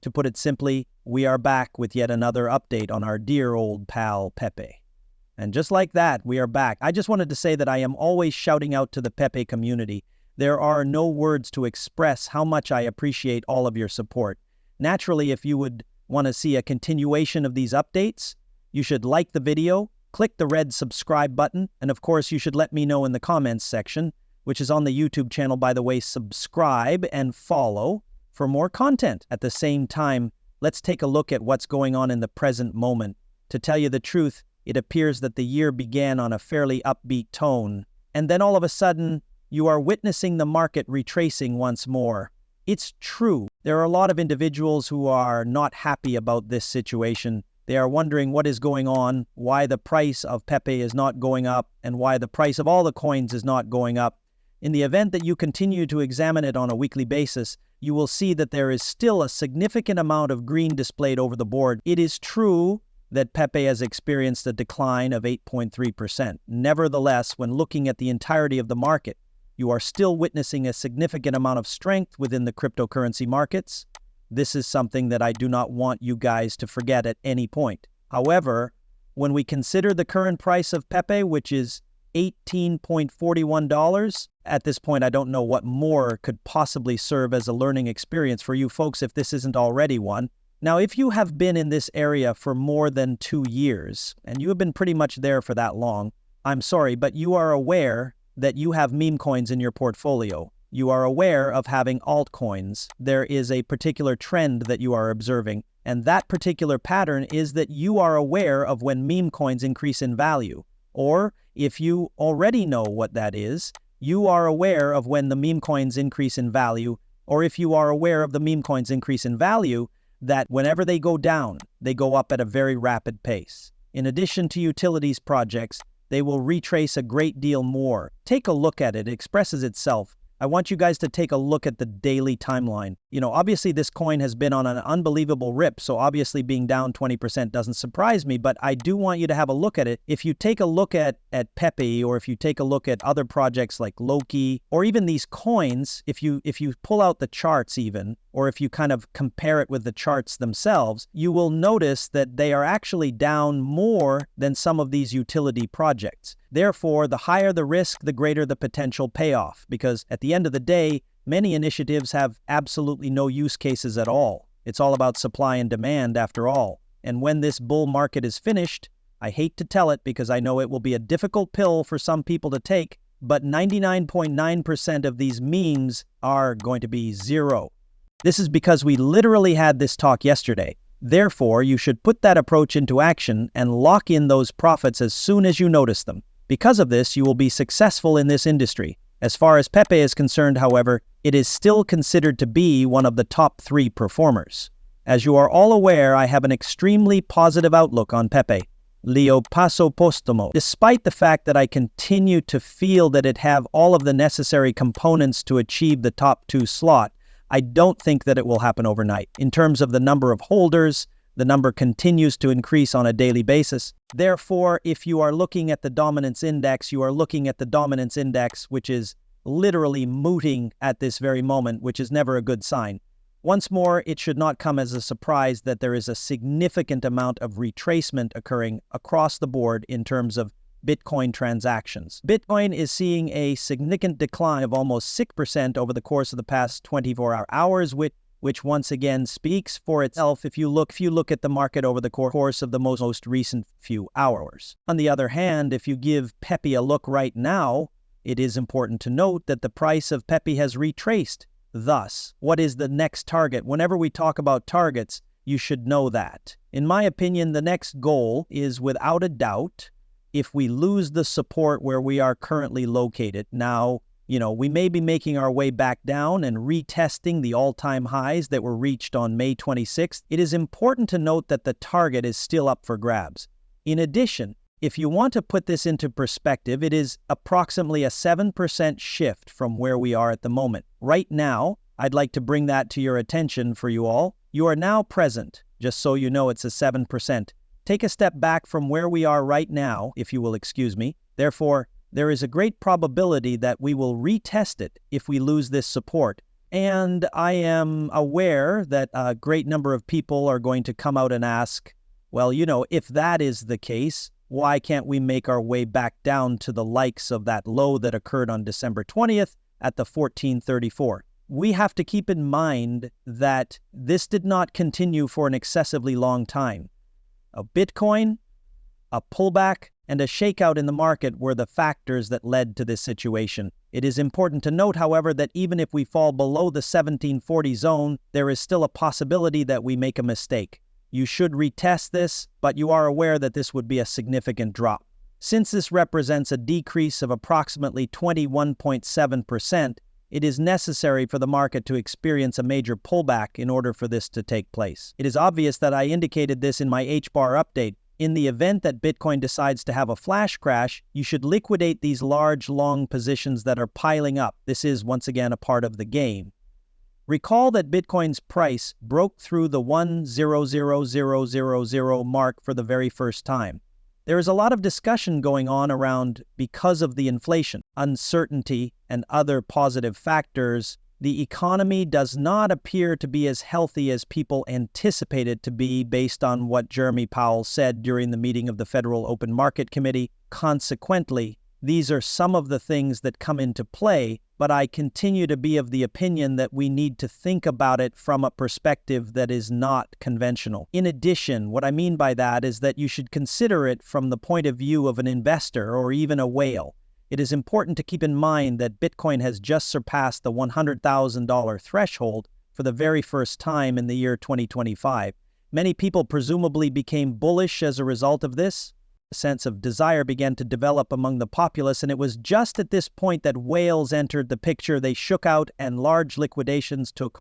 To put it simply, we are back with yet another update on our dear old pal Pepe. And just like that, we are back. I just wanted to say that I am always shouting out to the Pepe community. There are no words to express how much I appreciate all of your support. Naturally, if you would want to see a continuation of these updates, you should like the video, click the red subscribe button, and of course you should let me know in the comments section, which is on the YouTube channel, by the way. Subscribe and follow for more content. At the same time, let's take a look at what's going on in the present moment. To tell you the truth, it appears that the year began on a fairly upbeat tone, and then all of a sudden, you are witnessing the market retracing once more. It's true, there are a lot of individuals who are not happy about this situation. They are wondering what is going on, why the price of Pepe is not going up, and why the price of all the coins is not going up. In the event that you continue to examine it on a weekly basis, you will see that there is still a significant amount of green displayed over the board. It is true that Pepe has experienced a decline of 8.3%. Nevertheless, when looking at the entirety of the market, you are still witnessing a significant amount of strength within the cryptocurrency markets. This is something that I do not want you guys to forget at any point. However, when we consider the current price of Pepe, which is $18.41, at this point I don't know what more could possibly serve as a learning experience for you folks if this isn't already one. Now, if you have been in this area for more than 2 years, and you have been pretty much there for that long, I'm sorry, but you are aware that you have meme coins in your portfolio. You are aware of having altcoins. There is a particular trend that you are observing, and that particular pattern is that you are aware of when meme coins increase in value. Or, if you already know what that is, you are aware of when the meme coins increase in value, or if you are aware of the meme coins increase in value, that whenever they go down, they go up at a very rapid pace. In addition to utilities projects, they will retrace a great deal more. Take a look at it. It expresses itself. I want you guys to take a look at the daily timeline. Obviously this coin has been on an unbelievable rip, so obviously being down 20% doesn't surprise me, but I do want you to have a look at it. If you take a look at Pepe, or if you take a look at other projects like Loki, or even these coins, if you pull out the charts even, or if you kind of compare it with the charts themselves, you will notice that they are actually down more than some of these utility projects. Therefore, the higher the risk, the greater the potential payoff, because at the end of the day, many initiatives have absolutely no use cases at all. It's all about supply and demand after all. And when this bull market is finished, I hate to tell it because I know it will be a difficult pill for some people to take, but 99.9% of these memes are going to be zero. This is because we literally had this talk yesterday. Therefore, you should put that approach into action and lock in those profits as soon as you notice them. Because of this, you will be successful in this industry. As far as Pepe is concerned, however, it is still considered to be one of the top 3 performers. As you are all aware, I have an extremely positive outlook on Pepe. Leo paso postumo. Despite the fact that I continue to feel that it have all of the necessary components to achieve the top 2 slot, I don't think that it will happen overnight. In terms of the number of holders, the number continues to increase on a daily basis. Therefore, if you are looking at the dominance index, you are looking at the dominance index, which is literally mooting at this very moment, which is never a good sign. Once more, it should not come as a surprise that there is a significant amount of retracement occurring across the board in terms of Bitcoin transactions. Bitcoin is seeing a significant decline of almost 6% over the course of the past 24 hours, which once again speaks for itself if you look at the market over the course of the most recent few hours. On the other hand, if you give Pepe a look right now, it is important to note that the price of Pepe has retraced. Thus, what is the next target? Whenever we talk about targets, you should know that. In my opinion, the next goal is, without a doubt, if we lose the support where we are currently located. Now, we may be making our way back down and retesting the all-time highs that were reached on May 26th. It is important to note that the target is still up for grabs. In addition, if you want to put this into perspective, it is approximately a 7% shift from where we are at the moment. Right now, I'd like to bring that to your attention for you all. You are now present, just so you know it's a 7%. Take a step back from where we are right now, if you will excuse me. Therefore, there is a great probability that we will retest it if we lose this support. And I am aware that a great number of people are going to come out and ask, well, if that is the case, why can't we make our way back down to the likes of that low that occurred on December 20th at the 1434? We have to keep in mind that this did not continue for an excessively long time. A Bitcoin, a pullback, and a shakeout in the market were the factors that led to this situation. It is important to note, however, that even if we fall below the 1740 zone, there is still a possibility that we make a mistake. You should retest this, but you are aware that this would be a significant drop. Since this represents a decrease of approximately 21.7%, it is necessary for the market to experience a major pullback in order for this to take place. It is obvious that I indicated this in my H-bar update. In the event that Bitcoin decides to have a flash crash, you should liquidate these large, long positions that are piling up. This is, once again, a part of the game. Recall that Bitcoin's price broke through the 1,000,000 mark for the very first time. There is a lot of discussion going on around because of the inflation, uncertainty, and other positive factors. The economy does not appear to be as healthy as people anticipate it to be based on what Jeremy Powell said during the meeting of the Federal Open Market Committee. Consequently, these are some of the things that come into play, but I continue to be of the opinion that we need to think about it from a perspective that is not conventional. In addition, what I mean by that is that you should consider it from the point of view of an investor or even a whale. It is important to keep in mind that Bitcoin has just surpassed the $100,000 threshold for the very first time in the year 2025. Many people presumably became bullish as a result of this. A sense of desire began to develop among the populace, and it was just at this point that whales entered the picture. They shook out and large liquidations took